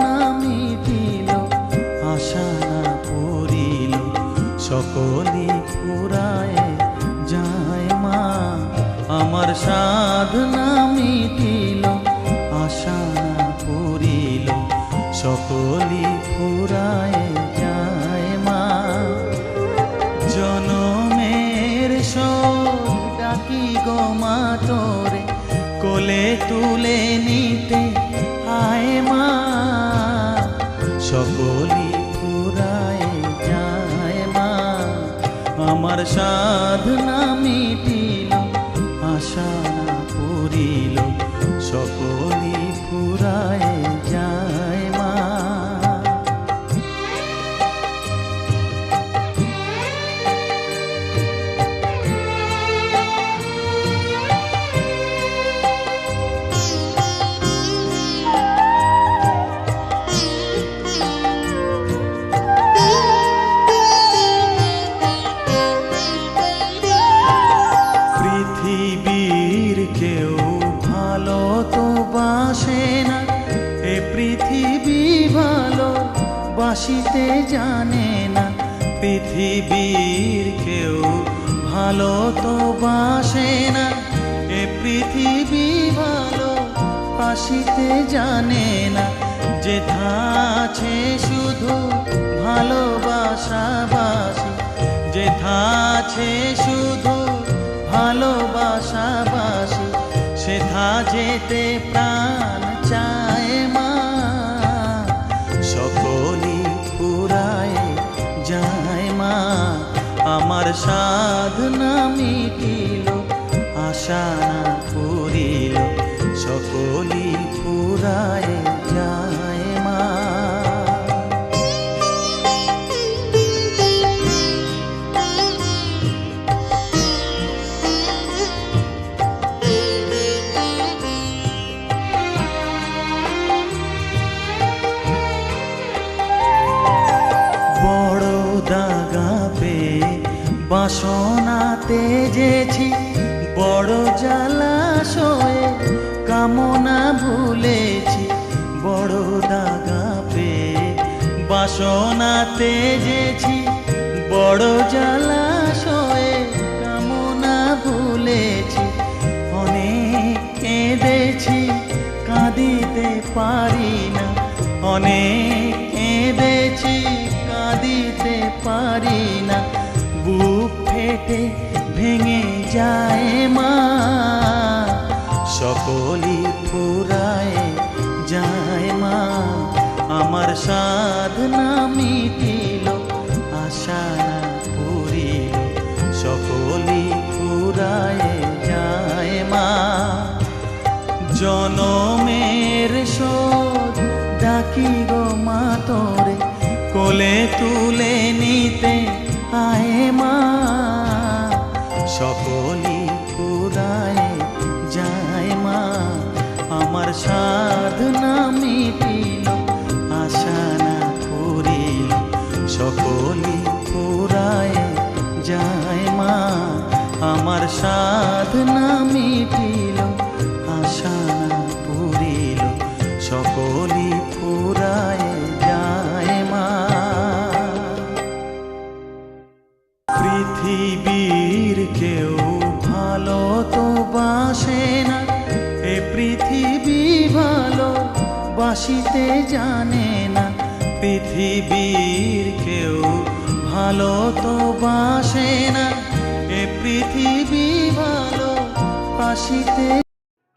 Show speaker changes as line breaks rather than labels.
না মিটিল, আশা না পূরিল, সকলই ফুরায় যায় মা। আমার সাধনা মিটিল, আশা না পূরিল, সকলই ফুরায় যায় মা। জনমের শোক ডাকি গো মা তোরে, কোলে তুলে নিতে আয় মা। সকলই ফুরায় যায় মা। আমার সাধনা মিটিল, আশা না পূরিল, সকলই ফুরায় যায় মা। পৃথিবীর কেউ ভালো তো বাসে না, এ পৃথিবী ভালো বাসিতে জানে না। পৃথিবীর কেউ ভালো তো বাসে না, এ পৃথিবী ভালো বাসিতে জানে না। যেথা আছে শুধু ভালোবাসাবাসি, যেথা আছে শুধু ভালোবাসাবাসি, সেথা যেতে প্রাণ চায় মা। সকলই ফুরায় যায় মা। আমার সাধনা মিটিল, আশা না পূরিল, সকলই ফুরায় যায় মা। বড় দাগা পেয়ে বাসনা তেজেছি, বড় জলাশয়ে কামনা ভুলেছি। বড় দাগা পেয়ে বাসনা তেজেছি, বড় জলাশয়ে কামনা ভুলেছি। অনেক কেঁদেছি, কাঁদিতে পারি না, অনেক কেঁদেছি, কাঁদিতে পারি না। বুক ফেটে ভেঙে যায় মা। সকলই ফুরায় যায় মা। আমার সাধনা মিটিল, আশা না পূরিল, সকলই ফুরায় যায় মা। জনমের শোধ ডাকি গো মা তোরে, কোলে তুলে নিতে আয় মা। সকলই ফুরায় যায় মা। আমার সাধনা মিটিল, আশা না পূরিল, সকলই ফুরায় যায় মা। আমার সাধনা মিটিল, আশা না পূরিল, সকলই ফুরায় যায় মা। পৃথিবীর কেউ ভালো তো বাসে না, এ পৃথিবী ভালো বাসিতে জানে না। পৃথিবীর কেউ ভালো তো বাসে না, এ পৃথিবী ভালো বাসিতে